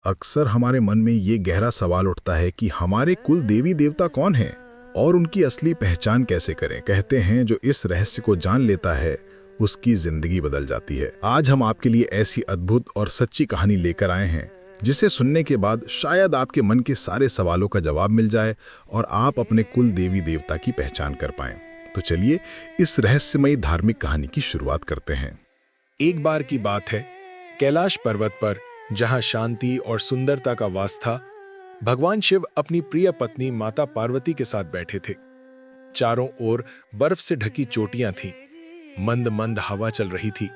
अक्सर हमारे मन में ये गहरा सवाल उठता है कि हमारे कुल देवी देवता कौन हैं और उनकी असली पहचान कैसे करें। कहते हैं जो इस रहस्य को जान लेता है उसकी जिंदगी बदल जाती है। आज हम आपके लिए ऐसी अद्भुत और सच्ची कहानी लेकर आए हैं जिसे सुनने के बाद शायद आपके मन के सारे सवालों का जवाब मिल जाए और आप अपने कुल देवी देवता की पहचान कर पाएं। तो चलिए इस रहस्यमयी धार्मिक कहानी की शुरुआत करते हैं। एक बार की बात है, कैलाश पर्वत पर जहां शांति और सुंदरता का वास था, भगवान शिव अपनी प्रिय पत्नी माता पार्वती के साथ बैठे थे। चारों ओर बर्फ से ढकी चोटियां थीं, मंद मंद हवा चल रही थी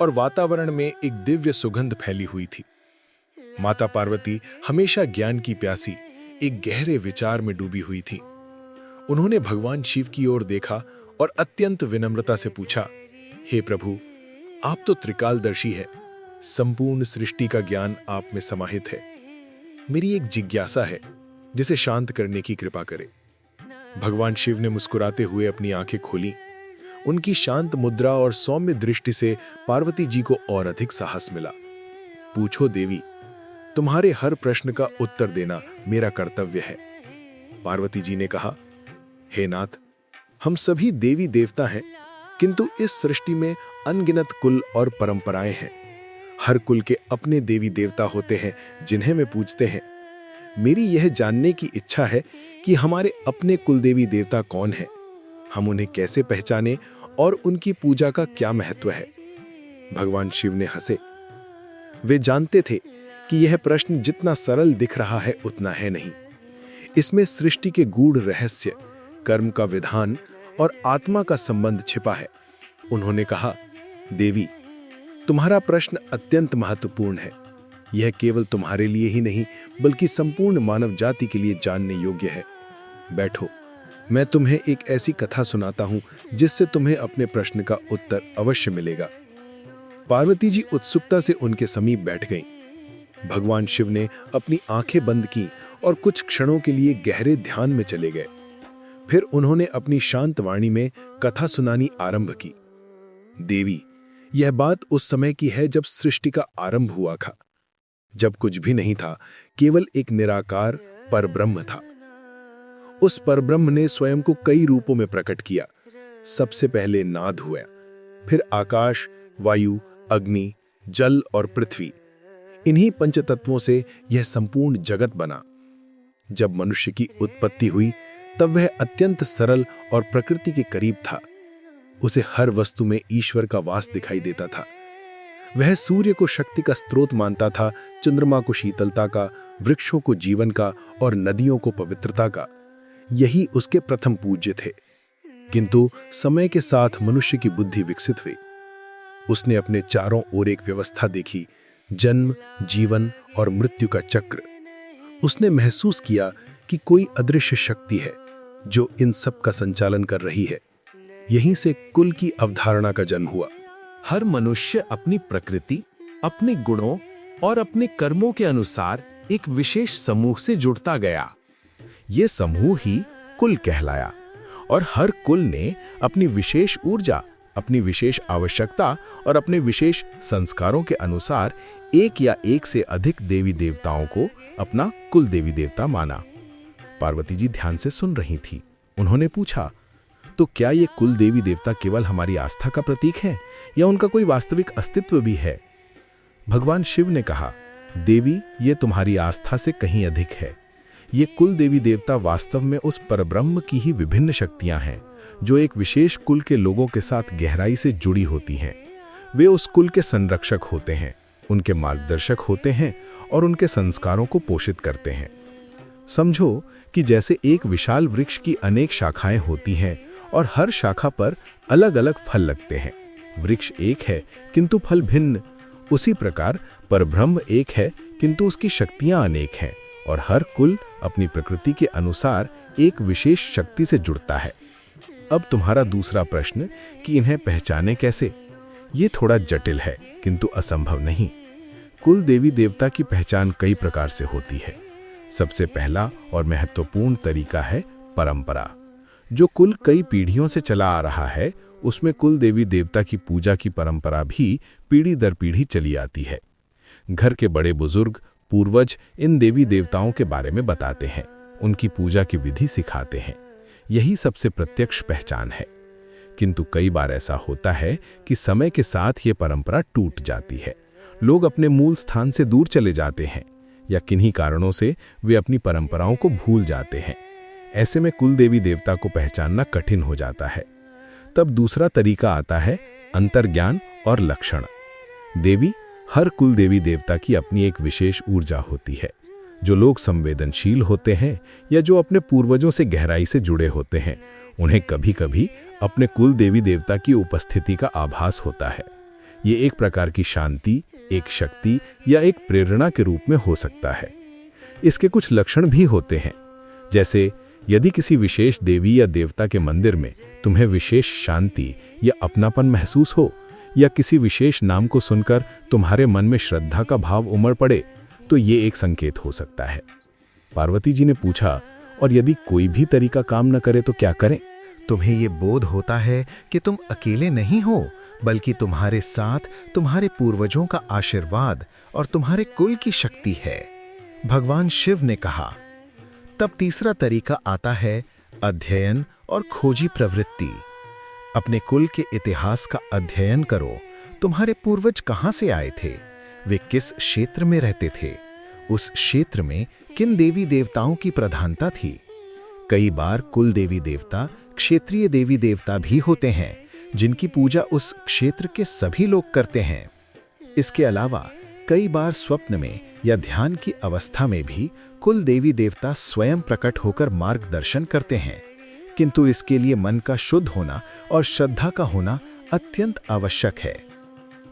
और वातावरण में एक दिव्य सुगंध फैली हुई थी। माता पार्वती हमेशा ज्ञान की प्यासी एक गहरे विचार में डूबी हुई थी। उन्होंने भगवान शिव की ओर देखा और अत्यंत विनम्रता से पूछा, हे प्रभु, आप तो त्रिकालदर्शी है, संपूर्ण सृष्टि का ज्ञान आप में समाहित है। मेरी एक जिज्ञासा है जिसे शांत करने की कृपा करें। भगवान शिव ने मुस्कुराते हुए अपनी आंखें खोली। उनकी शांत मुद्रा और सौम्य दृष्टि से पार्वती जी को और अधिक साहस मिला। पूछो देवी, तुम्हारे हर प्रश्न का उत्तर देना मेरा कर्तव्य है। पार्वती जी ने कहा, हे नाथ, हम सभी देवी देवता हैं, किंतु इस सृष्टि में अनगिनत कुल और परंपराएं हैं। हर कुल के अपने देवी देवता होते हैं जिन्हें वे पूजते हैं। मेरी यह जानने की इच्छा है कि हमारे अपने कुल देवी देवता कौन हैं, हम उन्हें कैसे पहचाने और उनकी पूजा का क्या महत्व है। भगवान शिव ने हंसे। वे जानते थे कि यह प्रश्न जितना सरल दिख रहा है उतना है नहीं। इसमें सृष्टि के गूढ़ रहस्य, कर्म का विधान और आत्मा का संबंध छिपा है। उन्होंने कहा, देवी, तुम्हारा प्रश्न अत्यंत महत्वपूर्ण है। यह केवल तुम्हारे लिए ही नहीं बल्कि संपूर्ण मानव जाति के लिए जानने योग्य है। बैठो, मैं तुम्हें एक ऐसी कथा सुनाता हूं जिससे तुम्हें अपने प्रश्न का उत्तर अवश्य मिलेगा। पार्वती जी उत्सुकता से उनके समीप बैठ गईं। भगवान शिव ने अपनी आंखें बंद की और कुछ क्षणों के लिए गहरे ध्यान में चले गए। फिर उन्होंने अपनी शांत वाणी में कथा सुनानी आरंभ की। देवी, यह बात उस समय की है जब सृष्टि का आरंभ हुआ था, जब कुछ भी नहीं था, केवल एक निराकार परब्रह्म था। उस परब्रह्म ने स्वयं को कई रूपों में प्रकट किया। सबसे पहले नाद हुआ, फिर आकाश, वायु, अग्नि, जल और पृथ्वी। इन्हीं पंचतत्वों से यह संपूर्ण जगत बना। जब मनुष्य की उत्पत्ति हुई तब वह अत्यंत सरल और प्रकृति के करीब था। उसे हर वस्तु में ईश्वर का वास दिखाई देता था। वह सूर्य को शक्ति का स्रोत मानता था, चंद्रमा को शीतलता का, वृक्षों को जीवन का और नदियों को पवित्रता का। यही उसके प्रथम पूज्य थे। किंतु समय के साथ मनुष्य की बुद्धि विकसित हुई। उसने अपने चारों ओर एक व्यवस्था देखी, जन्म, जीवन और मृत्यु का चक्र। उसने महसूस किया कि कोई अदृश्य शक्ति है जो इन सब का संचालन कर रही है। यहीं से कुल की अवधारणा का जन्म हुआ। हर मनुष्य अपनी प्रकृति, अपने गुणों और अपने कर्मों के अनुसार एक विशेष समूह से जुड़ता गया। ये समूह ही कुल कहलाया और हर कुल ने अपनी विशेष ऊर्जा, अपनी विशेष आवश्यकता और अपने विशेष संस्कारों के अनुसार एक या एक से अधिक देवी देवताओं को अपना कुल देवी देवता माना। पार्वती जी ध्यान से सुन रही थी। उन्होंने पूछा, तो क्या ये कुल देवी देवता केवल हमारी आस्था का प्रतीक है या उनका कोई वास्तविक अस्तित्व भी है? भगवान शिव ने कहा, देवी, ये तुम्हारी आस्था से कहीं अधिक है। ये कुल देवी देवता वास्तव में उस परब्रह्म की ही विभिन्न शक्तियां हैं जो एक विशेष कुल के लोगों के साथ गहराई से जुड़ी होती हैं। वे उस कुल के संरक्षक होते हैं, उनके मार्गदर्शक होते हैं और उनके संस्कारों को पोषित करते हैं। समझो कि जैसे एक विशाल वृक्ष की अनेक शाखाएं होती हैं और हर शाखा पर अलग अलग फल लगते हैं। वृक्ष एक है किंतु फल भिन्न। उसी प्रकार परब्रह्म एक है किंतु उसकी शक्तियां अनेक हैं और हर कुल अपनी प्रकृति के अनुसार एक विशेष शक्ति से जुड़ता है। अब तुम्हारा दूसरा प्रश्न कि इन्हें पहचाने कैसे, ये थोड़ा जटिल है किंतु असंभव नहीं। कुल देवी देवता की पहचान कई प्रकार से होती है। सबसे पहला और महत्वपूर्ण तरीका है परंपरा। जो कुल कई पीढ़ियों से चला आ रहा है, उसमें कुल देवी देवता की पूजा की परंपरा भी पीढ़ी दर पीढ़ी चली आती है। घर के बड़े बुजुर्ग पूर्वज इन देवी देवताओं के बारे में बताते हैं, उनकी पूजा की विधि सिखाते हैं। यही सबसे प्रत्यक्ष पहचान है। किंतु कई बार ऐसा होता है कि समय के साथ ये परंपरा टूट जाती है। लोग अपने मूल स्थान से दूर चले जाते हैं या किन्हीं कारणों से वे अपनी परंपराओं को भूल जाते हैं। ऐसे में कुल देवी देवता को पहचानना कठिन हो जाता है। तब दूसरा तरीका आता है अंतर्ज्ञान और लक्षण। हर कुल देवी देवता की अपनी एक विशेष ऊर्जा होती है। जो लोग संवेदनशील होते हैं या जो अपने पूर्वजों से गहराई से जुड़े होते हैं, उन्हें कभी-कभी अपने कुल देवी देवता की उपस्थिति का आभास होता है। ये एक प्रकार की शांति, एक शक्ति या एक प्रेरणा के रूप में हो सकता है। इसके कुछ लक्षण भी होते हैं, जैसे यदि किसी विशेष देवी या देवता के मंदिर में तुम्हें विशेष शांति या अपनापन महसूस हो, या किसी विशेष नाम को सुनकर तुम्हारे मन में श्रद्धा का भाव उमड़ पड़े, तो ये एक संकेत हो सकता है। पार्वती जी ने पूछा, और यदि कोई भी तरीका काम न करे तो क्या करें? तुम्हें ये बोध होता है कि तुम अकेले नहीं हो, बल्कि तुम्हारे साथ तुम्हारे पूर्वजों का आशीर्वाद और तुम्हारे कुल की शक्ति है, भगवान शिव ने कहा। तब तीसरा तरीका आता है अध्ययन और खोजी प्रवृत्ति। अपने कुल के इतिहास का अध्ययन करो। तुम्हारे पूर्वज कहाँ से आए थे? वे किस क्षेत्र में रहते थे? उस क्षेत्र में किन देवी देवताओं की प्रधानता थी? कई बार कुल देवी देवता क्षेत्रीय देवी देवता भी होते हैं, जिनकी पूजा उस क्षेत्र के सभी लोग करते हैं। इसके अलावा कई बार स्वप्न में या ध्यान की अवस्था में भी कुल देवी देवता स्वयं प्रकट होकर मार्गदर्शन करते हैं। किंतु इसके लिए मन का शुद्ध होना और श्रद्धा का होना अत्यंत आवश्यक है।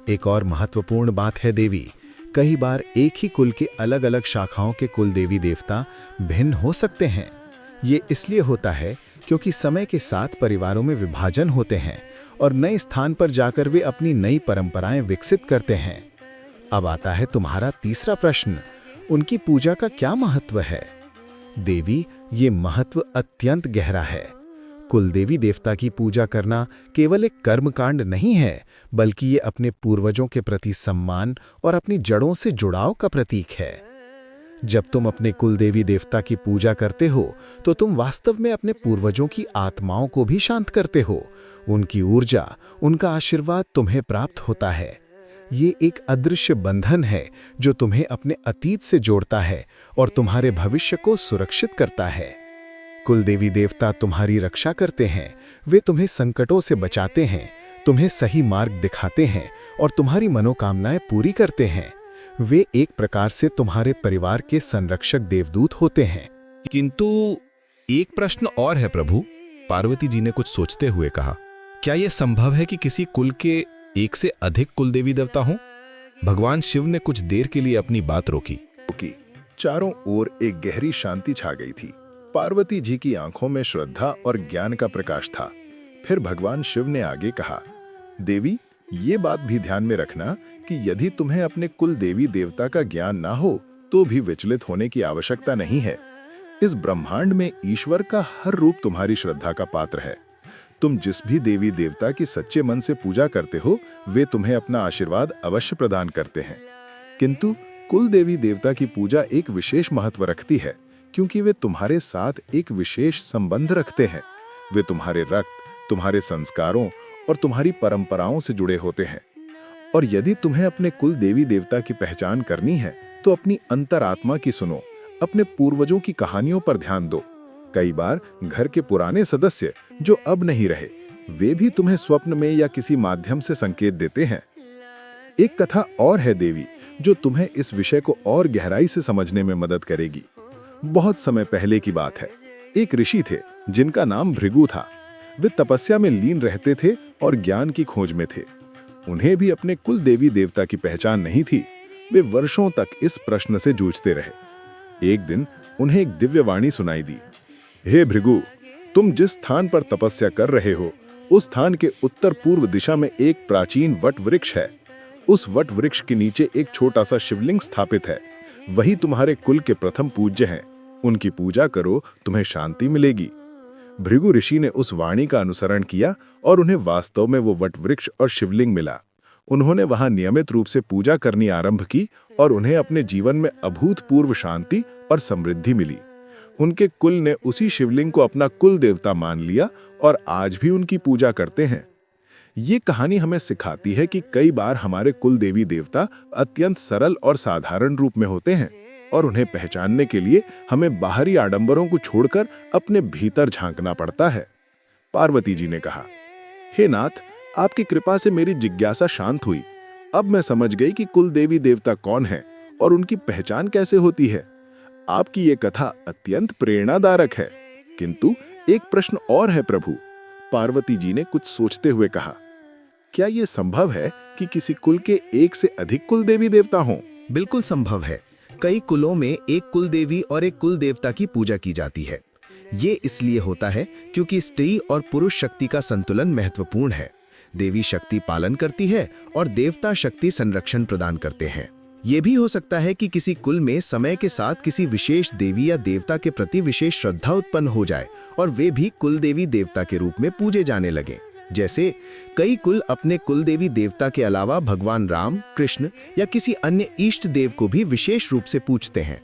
एक और महत्वपूर्ण बात है देवी। कई बार एक ही कुल के अलग अलग शाखाओं के कुल देवी देवता भिन्न हो सकते हैं। ये इसलिए होता है क्योंकि समय के साथ परिवारों में विभाजन होते हैं और नए स्थान पर जाकर वे अपनी नई परंपराएं विकसित करते हैं। अब आता है तुम्हारा तीसरा प्रश्न, उनकी पूजा का क्या महत्व है? देवी, ये महत्व अत्यंत गहरा है। कुल देवी देवता की पूजा करना केवल एक कर्मकांड नहीं है, बल्कि ये अपने पूर्वजों के प्रति सम्मान और अपनी जड़ों से जुड़ाव का प्रतीक है। जब तुम अपने कुल देवी देवता की पूजा करते हो, तो तुम वास्तव में अपने पूर्वजों की आत्माओं को भी शांत करते हो। उनकी ऊर्जा, उनका आशीर्वाद तुम्हें प्राप्त होता है। ये एक अदृश्य बंधन है जो तुम्हें अपने अतीत से जोड़ता है और तुम्हारे भविष्य को सुरक्षित करता है। कुल देवी देवता तुम्हारी रक्षा करते हैं। वे तुम्हें संकटों से बचाते हैं, तुम्हें सही मार्ग दिखाते हैं और तुम्हारी मनोकामनाएं पूरी करते हैं। वे एक प्रकार से तुम्हारे परिवार के संरक्षक देवदूत होते हैं। किंतु एक प्रश्न और है प्रभु, पार्वती जी ने कुछ सोचते हुए कहा। क्या यह संभव है कि किसी कुल के एक से अधिक कुल देवी देवता हों? भगवान शिव ने कुछ देर के लिए अपनी बात रोकी। चारों ओर एक गहरी शांति छा गई थी। पार्वती जी की आंखों में श्रद्धा और ज्ञान का प्रकाश था। फिर भगवान शिव ने आगे कहा, देवी, ये बात भी ध्यान में रखना कि यदि तुम्हें अपने कुल देवी देवता का ज्ञान ना हो तो भी विचलित होने की आवश्यकता नहीं है। इस ब्रह्मांड में ईश्वर का हर रूप तुम्हारी श्रद्धा का पात्र है। तुम जिस भी देवी देवता की सच्चे मन से पूजा करते हो, वे तुम्हें अपना आशीर्वाद अवश्य प्रदान करते हैं। किंतु कुल देवी देवता की पूजा एक विशेष महत्व रखती है, क्योंकि वे तुम्हारे साथ एक विशेष संबंध रखते हैं। वे तुम्हारे रक्त, तुम्हारे संस्कारों और तुम्हारी परंपराओं से जुड़े होते हैं। और यदि तुम्हें अपने कुल देवी देवता की पहचान करनी है, तो अपनी अंतरात्मा की सुनो, अपने पूर्वजों की कहानियों पर ध्यान दो। कई बार घर के पुराने सदस्य जो अब नहीं रहे, वे भी तुम्हें स्वप्न में या किसी माध्यम से संकेत देते हैं। एक कथा और है देवी, जो तुम्हें इस विषय को और गहराई से समझने में मदद करेगी। बहुत समय पहले की बात है। एक ऋषि थे जिनका नाम भृगु था। वे तपस्या में लीन रहते थे और ज्ञान की खोज में थे। उन्हें भी अपने कुल देवी देवता की पहचान नहीं थी। वे वर्षों तक इस प्रश्न से जूझते रहे। एक दिन उन्हें एक दिव्य वाणी सुनाई दी। हे भृगु, तुम जिस स्थान पर तपस्या कर रहे हो, उस स्थान के उत्तर पूर्व दिशा में एक प्राचीन वट वृक्ष है। उस वट वृक्ष के नीचे एक छोटा सा शिवलिंग स्थापित है। वही तुम्हारे कुल के प्रथम पूज्य हैं। उनकी पूजा करो, तुम्हें शांति मिलेगी। भृगु ऋषि ने उस वाणी का अनुसरण किया और उन्हें वास्तव में वो वट वृक्ष और शिवलिंग मिला। उन्होंने वहां नियमित रूप से पूजा करनी आरंभ की और उन्हें अपने जीवन में अभूतपूर्व शांति और समृद्धि मिली। उनके कुल ने उसी शिवलिंग को अपना कुल देवता मान लिया और आज भी उनकी पूजा करते हैं। ये कहानी हमें सिखाती है कि कई बार हमारे कुल देवी देवता अत्यंत सरल और साधारण रूप में होते हैं और उन्हें पहचानने के लिए हमें बाहरी आडंबरों को छोड़कर अपने भीतर झांकना पड़ता है। पार्वती जी ने कहा, हे नाथ, आपकी कृपा से मेरी जिज्ञासा शांत हुई। अब मैं समझ गई कि कुल देवी देवता कौन है और उनकी पहचान कैसे होती है। आपकी ये कथा अत्यंत प्रेरणादायक है, किंतु एक प्रश्न और है प्रभु। पार्वती जी ने कुछ सोचते हुए कहा, क्या यह संभव है कि किसी कुल के एक से अधिक कुल देवी देवता हों? बिल्कुल संभव है। कई कुलों में एक कुल देवी और एक कुल देवता की पूजा की जाती है। ये इसलिए होता है क्योंकि स्त्री और पुरुष शक्ति का संतुलन महत्वपूर्ण है। देवी शक्ति पालन करती है और देवता शक्ति संरक्षण प्रदान करते हैं। ये भी हो सकता है कि किसी कुल में समय के साथ किसी विशेष देवी या देवता के प्रति विशेष श्रद्धा उत्पन्न हो जाए और वे भी कुल देवी देवता के रूप में पूजे जाने लगे। जैसे कई कुल अपने कुल देवी देवता के अलावा भगवान राम, कृष्ण या किसी अन्य इष्ट देव को भी विशेष रूप से पूजते हैं।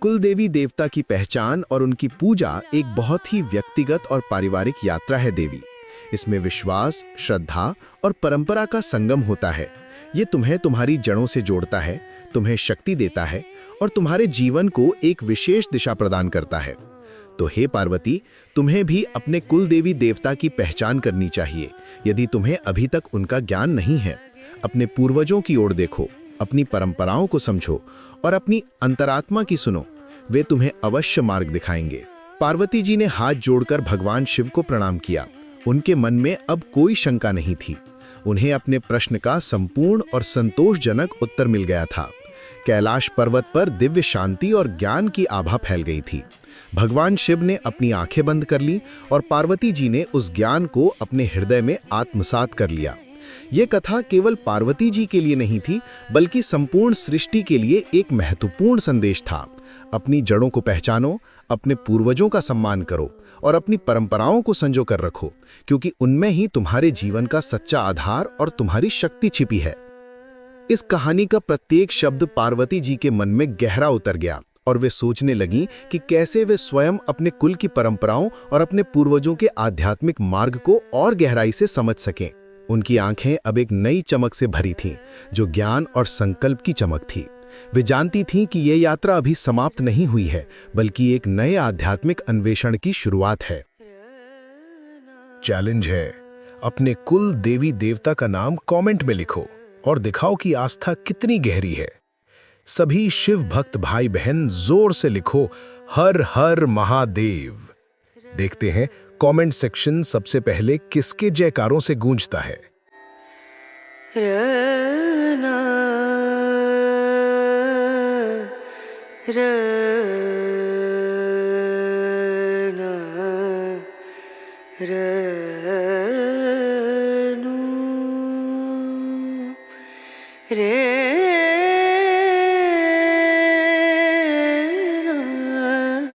कुल देवी देवता की पहचान और उनकी पूजा एक बहुत ही व्यक्तिगत और पारिवारिक यात्रा है देवी। इसमें विश्वास, श्रद्धा और परंपरा का संगम होता है। ये तुम्हें तुम्हारी जड़ों से जोड़ता है, तुम्हें शक्ति देता है और तुम्हारे जीवन को एक विशेष दिशा प्रदान करता है। तो हे पार्वती, तुम्हें भी अपने कुल देवी देवता की पहचान करनी चाहिए। यदि तुम्हें अभी तक उनका ज्ञान नहीं है, अपने पूर्वजों की ओर देखो, अपनी परंपराओं को समझो और अपनी अंतरात्मा की सुनो। वे तुम्हें अवश्य मार्ग दिखाएंगे। पार्वती जी ने हाथ जोड़कर भगवान शिव को प्रणाम किया। उनके मन में अब कोई शंका नहीं थी। उन्हें अपने प्रश्न का संपूर्ण और संतोषजनक उत्तर मिल गया था। कैलाश पर्वत पर दिव्य शांति और ज्ञान की आभा फैल गई थी। भगवान शिव ने अपनी आंखें बंद कर ली और पार्वती जी ने उस ज्ञान को अपने हृदय में आत्मसात कर लिया। ये कथा केवल पार्वती जी के लिए नहीं थी, बल्कि संपूर्ण सृष्टि के लिए एक महत्वपूर्ण संदेश था। अपनी जड़ों को पहचानो, अपने पूर्वजों का सम्मान करो और अपनी परंपराओं को संजो कर रखो, क्योंकि उनमें ही तुम्हारे जीवन का सच्चा आधार और तुम्हारी शक्ति छिपी है। इस कहानी का प्रत्येक शब्द पार्वती जी के मन में गहरा उतर गया और वे सोचने लगीं कि कैसे वे स्वयं अपने कुल की परंपराओं और अपने पूर्वजों के आध्यात्मिक मार्ग को और गहराई से समझ सकें। उनकी आंखें अब एक नई चमक से भरी थीं, जो ज्ञान और संकल्प की चमक थी। वे जानती थीं कि यह यात्रा अभी समाप्त नहीं हुई है, बल्कि एक नए आध्यात्मिक अन्वेषण की शुरुआत है। चैलेंज है, अपने कुल देवी देवता का नाम कमेंट में लिखो और दिखाओ कि आस्था कितनी गहरी है। सभी शिव भक्त भाई बहन जोर से लिखो, हर हर महादेव। देखते हैं कमेंट सेक्शन सबसे पहले किसके जयकारों से गूंजता है। रे